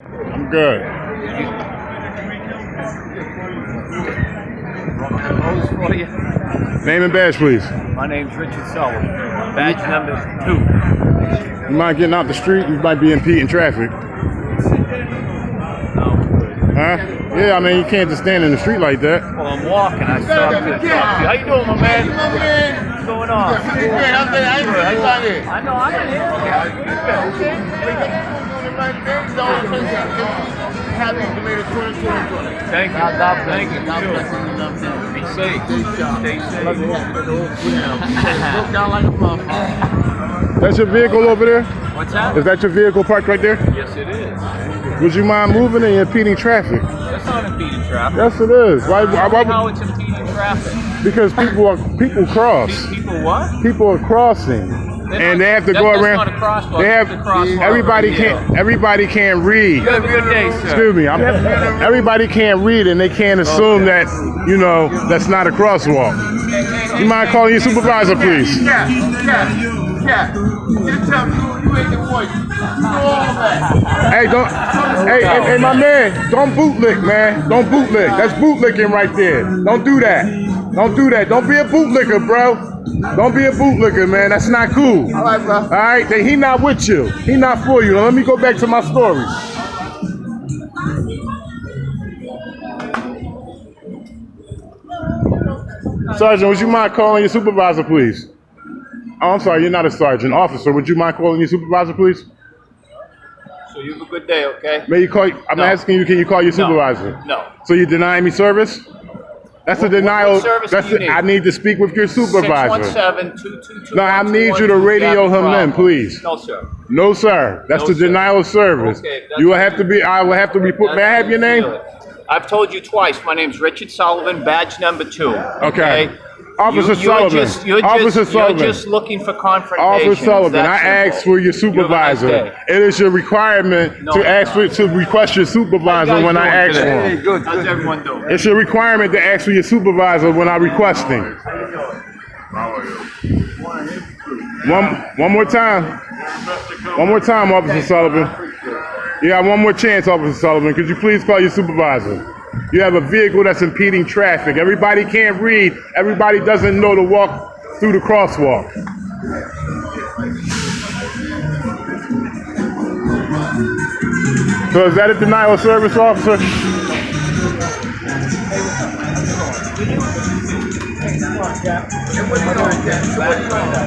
I'm good. For you. Name and badge, please. My name's Richard Sullivan. Badge number 2. You mind getting out the street? You might be impeding traffic. No. Huh? Yeah, I mean, you can't just stand in the street like that. Well, I'm walking. I stopped to talk to you. How you doing, my man? What's going on? I know, I'm in here. Happy belated 2020. Thank you. God bless Thank you. God bless you. Be safe. Stay safe. Broke down like a motherfucker. That's your vehicle over there? What's that? Is that your vehicle parked right there? Yes, it is. Would you mind moving and you're impeding traffic? That's not impeding traffic. Yes, it is. Why How it's impeding traffic? because people cross. People what? People are crossing. And they have to go That's around. not a crosswalk. They have It's a crosswalk. everybody can't read. You have a good day, sir. Excuse me. Everybody can't read, and they can't assume that that's not a crosswalk. You mind calling your supervisor, please? Yeah. You tell me you ain't the voice. Hey, hey, my man, don't bootlick, man. Don't bootlick. That's bootlicking right there. Don't do that. Don't do that. Don't be a bootlicker, bro. Don't be a bootlicker, man. That's not cool. All right, bro. All right, then he not with you. He not for you. Now let me go back to my story. Sergeant, would you mind calling your supervisor, please? Oh, I'm sorry, you're not a sergeant. Officer, would you mind calling your supervisor, please? So you have a good day, okay? May you call? I'm asking you. Can you call your supervisor? No. So you denying me service? That's a denial. What service do you need? I need to speak with your supervisor. 617-222. No, I need you to radio him in, please. No, sir. No, sir. That's No, the sir. denial of service. Okay, You will have to be. I will have to report. May I have your name? I've told you twice. My name's Richard Sullivan, badge number 2. Okay. Officer You're Sullivan. just looking for confrontation. Officer Sullivan, I That's asked for your supervisor. You have a nice day. It is your requirement to request your supervisor when I ask for him. Good. How's everyone doing? It's your requirement to ask for your supervisor when I request him. One more time. One more time, Officer Sullivan. You got one more chance, Officer Sullivan. Could you please call your supervisor? You have a vehicle that's impeding traffic. Everybody can't read. Everybody doesn't know to walk through the crosswalk. So is that a denial of service, officer?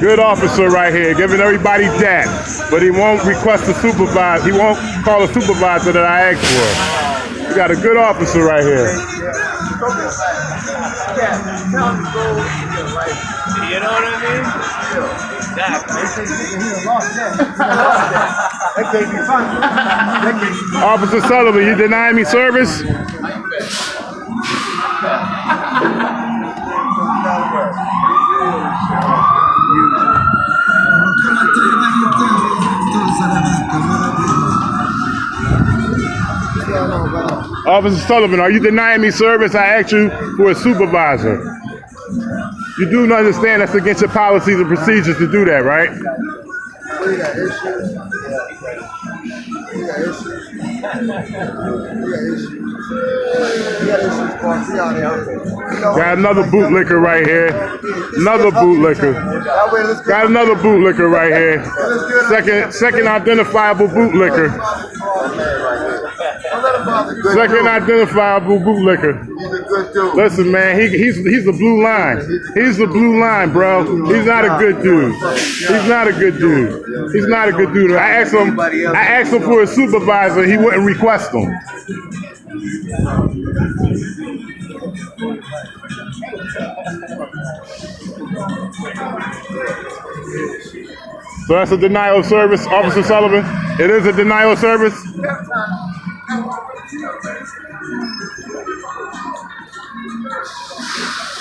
Good officer right here, giving everybody that, but he won't request a supervisor. He won't call a supervisor that I asked for. We got a good officer right here. You know what I mean? Exactly. Officer Sullivan, you denying me service? Officer Sullivan, are you denying me service? I asked you for a supervisor. You do understand that's against your policies and procedures to do that, right? We got issues. We got issues. Boss. We out here. Got another bootlicker right here. Another bootlicker. Got another bootlicker right here. Second identifiable bootlicker. Second identifiable bootlicker. He's a good dude. Listen, man, he's the blue line. He's the blue line, bro. He's not a good dude. He's not a good dude. He's not a good dude. I asked him for a supervisor. He wouldn't request him. So that's a denial of service, Officer Sullivan. It is a denial of service.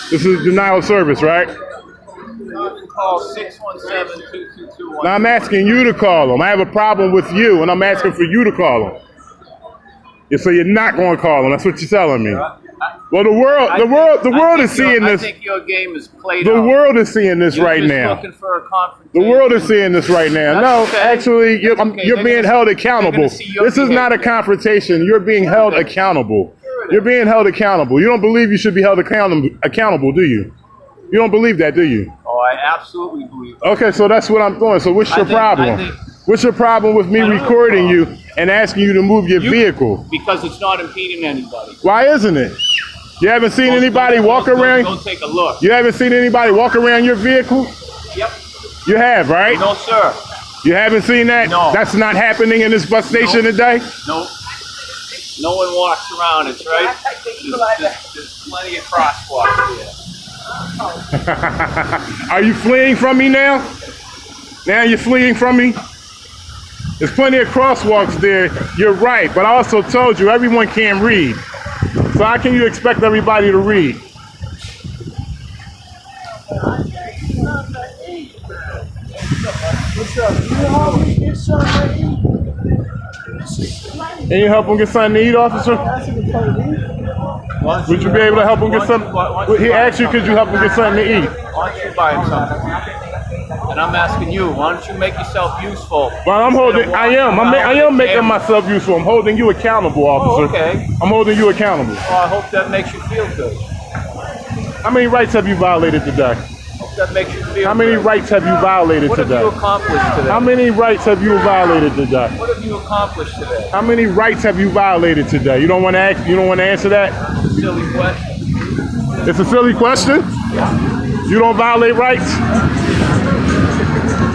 This is denial of service, right? Call 617-222. Now I'm asking you to call him. I have a problem with you, and I'm asking for you to call him. So you're not going to call him. That's what you're telling me. Well, the world is seeing this. I think your game is played The out. world is seeing this You're right just now. looking for a confrontation. The world is seeing this right now. No, That's okay. actually, you're Okay, being they're held gonna accountable. see your This is not a behavior. confrontation. You're being held accountable. You're being held accountable. You don't believe you should be held accountable, do you? You don't believe that, do you? Oh, I absolutely believe that. Okay, so that's what I'm doing. So what's your I problem? think- What's your problem with me I don't have a recording you problem. and asking you to move your vehicle? Because it's not impeding anybody. Why isn't it? You haven't seen anybody walk around? Go take a look. You haven't seen anybody walk around your vehicle? Yep. You have, right? No, sir. You haven't seen that? No. That's not happening in this bus station No. today? No. No one walks around. It's right. There's plenty of crosswalks here. Are you fleeing from me now? Now you're fleeing from me? There's plenty of crosswalks there. You're right, but I also told you everyone can't read. So how can you expect everybody to read? Can you help him get something to eat, officer? Would you be able to help him get something? He asked you, could you help him get something to eat? Why don't you buy him something? And I'm asking you, why don't you make yourself useful? Well, I'm holding. I am making myself useful. I'm holding you accountable, officer. Oh, okay. I'm holding you accountable. Well, I hope that makes you feel good. How many rights have you violated today? Hope that makes you feel How many good. rights have you violated What have today? you accomplished today? How many rights have you violated today? What have you accomplished today? How many rights have you violated today? You don't want to ask. You don't want to answer that. Silly question. It's a silly question. You don't violate rights.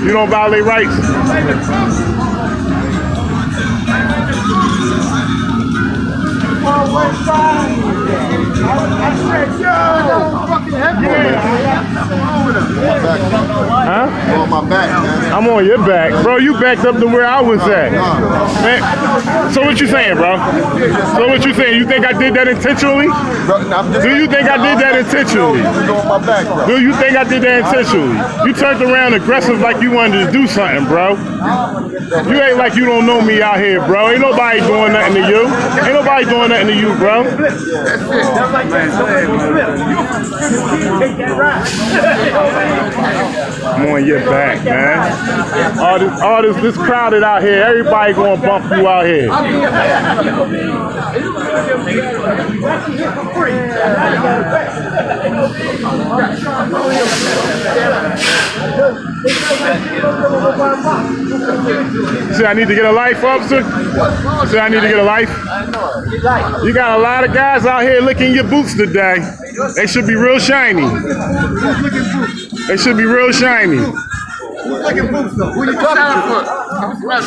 You don't violate rights. Huh? On my back, man. I'm on your back, bro. You backed up to where I was at. Man, so what you saying, bro? So what you saying? You think I did that intentionally? Do you think I did that intentionally? You're on my back, bro. Do you think I did that intentionally? You turned around aggressive like you wanted to do something, bro. You ain't like you don't know me out here, bro. Ain't nobody doing nothing to you. Ain't nobody doing nothing to you, bro. I'm on your back, man. All this crowded out here. Everybody gonna bump you out here. See, I need to get a life, officer? See, I need to get a life? You got a lot of guys out here licking your boots today. They should be real shiny. They should be real shiny. Licking boots, though. Who you talking to?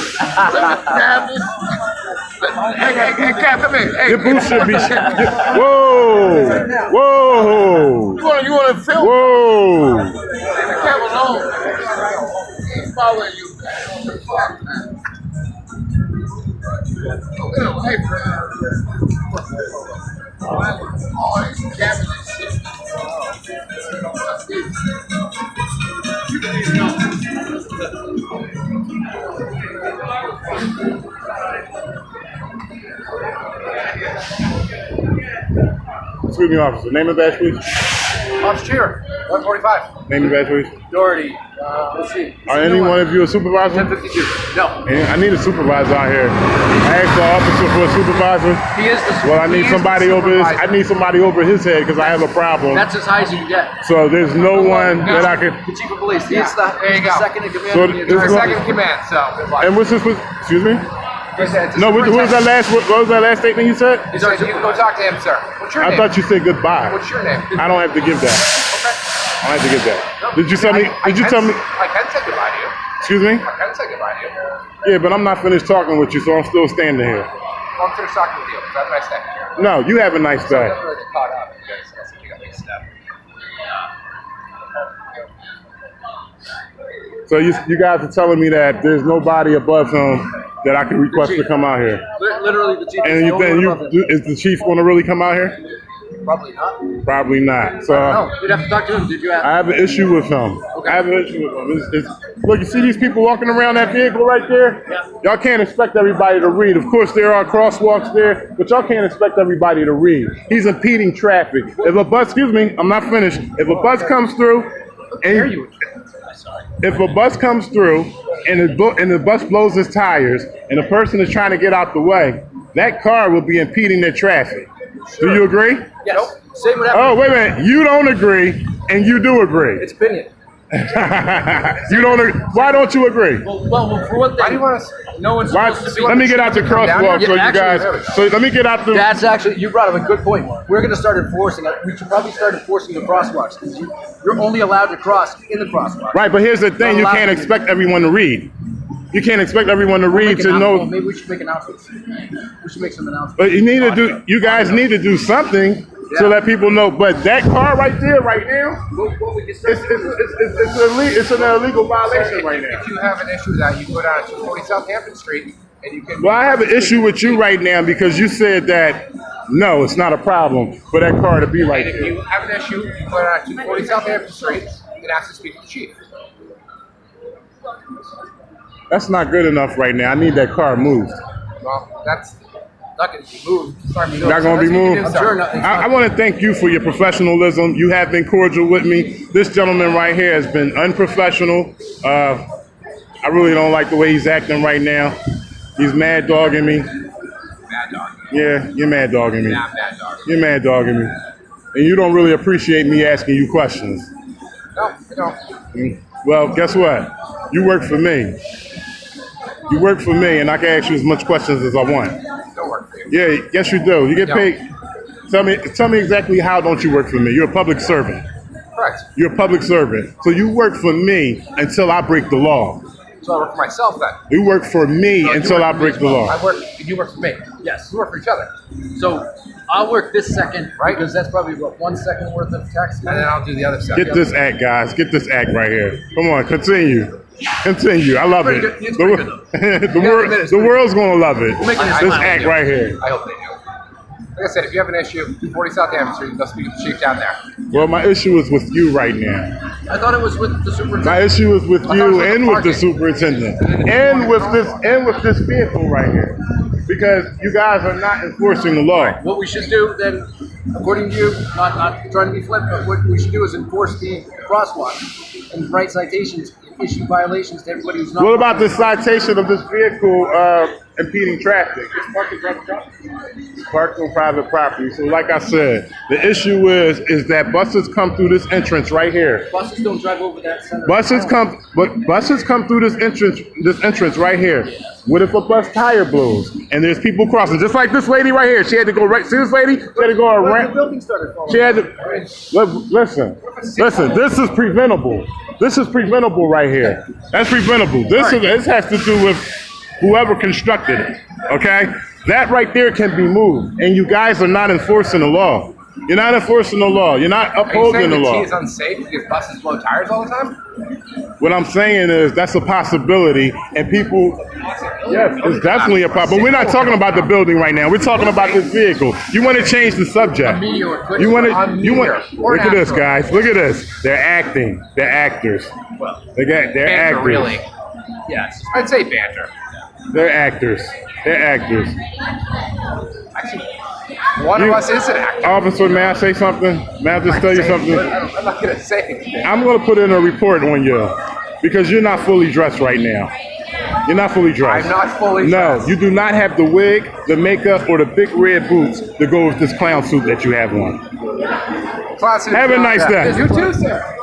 Hey, Cap, come here. Hey, Your boots should be. Whoa! Whoa! You want to film? Whoa! Leave the Cap alone. He's following you. Fuck, man. Get away from him. All these cameras and shit. Excuse me, officer. Name and badge, please. Officer Cheer, 145. Name and badge, please. Doherty, let's see. Are any one of you a supervisor? 1052. No. I need a supervisor out here. I asked the officer for a supervisor. He is the Well, I need somebody over his. I need somebody over his head because I have a problem. That's as high as you can get. So there's no one that I can. The chief of police. He's the second in command. So of the it's entire going- second in command. So. And what's this? Excuse me. No, what was that last? What was that last statement you said? He's our, you can go talk to him, sir. What's your I name? thought you said goodbye. What's your name? I don't have to give that. Okay. I don't have to give that. Did you tell me? Did you tell me? I can say goodbye to you. Excuse me? I can say goodbye to you. Yeah, but I'm not finished talking with you, so I'm still standing here. Well, I'm finished talking with you. So have a nice day. No, you have a nice day. I'm never get caught up because that's something got mixed up. So you guys are telling me that there's nobody above him that I can request to come out here. Literally, the chief And is you the only think one above him. is the chief going to really come out here? Probably not. Probably not. So No, you'd have to talk to him. Did you I ask? have an issue with him. Okay. I have an issue with him. Look, you see these people walking around that vehicle right there? Yeah. Y'all can't expect everybody to read. Of course, there are crosswalks there, but y'all can't expect everybody to read. He's impeding traffic. If a bus, excuse me, I'm not finished. If a bus comes through, and if a bus comes through and the bus blows its tires, and the person is trying to get out the way, that car will be impeding their traffic. Do you agree? Yes. Nope. Same would happen. Oh, wait a minute. You don't agree, and you do agree. It's opinion. You don't agree. Why don't you agree? Well, for one thing, Why do you want to? no one's Why, supposed to be. let me get out the crosswalk so you guys. So let me get out the. That's actually, you brought up a good point. We're going to start enforcing it. We should probably start enforcing the crosswalks because you're only allowed to cross in the crosswalk. Right, but here's the thing: you can't expect everyone to read. You can't expect everyone to read to know. Maybe we should make announcements. We should make some announcements. But you need to do. You guys need to do something to let people know. But that car right there, right now, it's an illegal violation right now. If you have an issue with that, you can go down to 240 Southampton Street and you can. Well, I have an issue with you right now because you said that no, it's not a problem for that car to be right And if there. you have an issue, you can go down to 240 Southampton Street and ask to speak to the chief. That's not good enough right now. I need that car moved. Well, that's not going to be moved. Sorry, Not going to be moved? I'm sure not. I want to thank you for your professionalism. You have been cordial with me. This gentleman right here has been unprofessional. I really don't like the way he's acting right now. He's mad dogging me. Bad dog. Yeah, you're mad dogging me. Not bad dog. You're mad dogging me. And you don't really appreciate me asking you questions. No, I don't. Well, guess what? You work for me. You work for me, and I can ask you as much questions as I want. Don't work for you. Yeah, yes you do. You get No. paid. Tell me exactly how don't you work for me? You're a public servant. Correct. You're a public servant. So you work for me until I break the law. So I work for myself then. You work for me No, you until work I for me break as the well. law. I work, you work for me. Yes. We work for each other. So I'll work this second, right? Because that's probably what 1 second worth of tax. And then I'll do the other side. Get this act, guys. Get this act right here. Come on, continue. Continue. I love it. It's pretty good, though. The world's gonna love it. making this This fun. act right here. I hope they do. Like I said, if you have an issue, 240 Southampton Street, you can go speak to the chief down there. Well, my issue is with you right now. I thought it was with the My superintendent. issue is with thought it you was with the and with the parking. superintendent and with this vehicle right here, because you guys are not enforcing the law. What we should do then, according to you, not trying to be flip, but what we should do is enforce the crosswalk and write citations, issue violations to everybody who's not. What about the citation of this vehicle impeding traffic? It's parked on private property. So like I said, the issue is that buses come through this entrance right here. Buses don't drive over that center. Buses come through this entrance right here. What if a bus tire blows and there's people crossing? Just like this lady right here. She had to go right. See this lady? She had to go The around. building started falling. She had to listen. This is preventable. This is preventable right here. That's preventable. This has to do with whoever constructed it. Okay, that right there can be moved, and you guys are not enforcing the law. You're not enforcing the law. You're not Are you upholding saying the the law. T is unsafe because buses blow tires all the time? What I'm saying is that's a possibility, and people. Yes, it's definitely a problem. But we're not talking about the building right now. We're talking about this vehicle. You want to change the subject. You want to. You want. Look at this, guys. Look at this. They're acting. They're actors. They're Banter, actors. really. Yes. I'd say banter. They're actors. They're actors. Actually, one of us is an actor. Officer, may I say something? May I just tell you something? I'm not going to say anything. I'm going to put in a report on you because you're not fully dressed right now. You're not fully dressed. I'm not fully No, dressed. you do not have the wig, the makeup, or the big red boots to go with this clown suit that you have on. Classic. Have a nice day. You too, sir.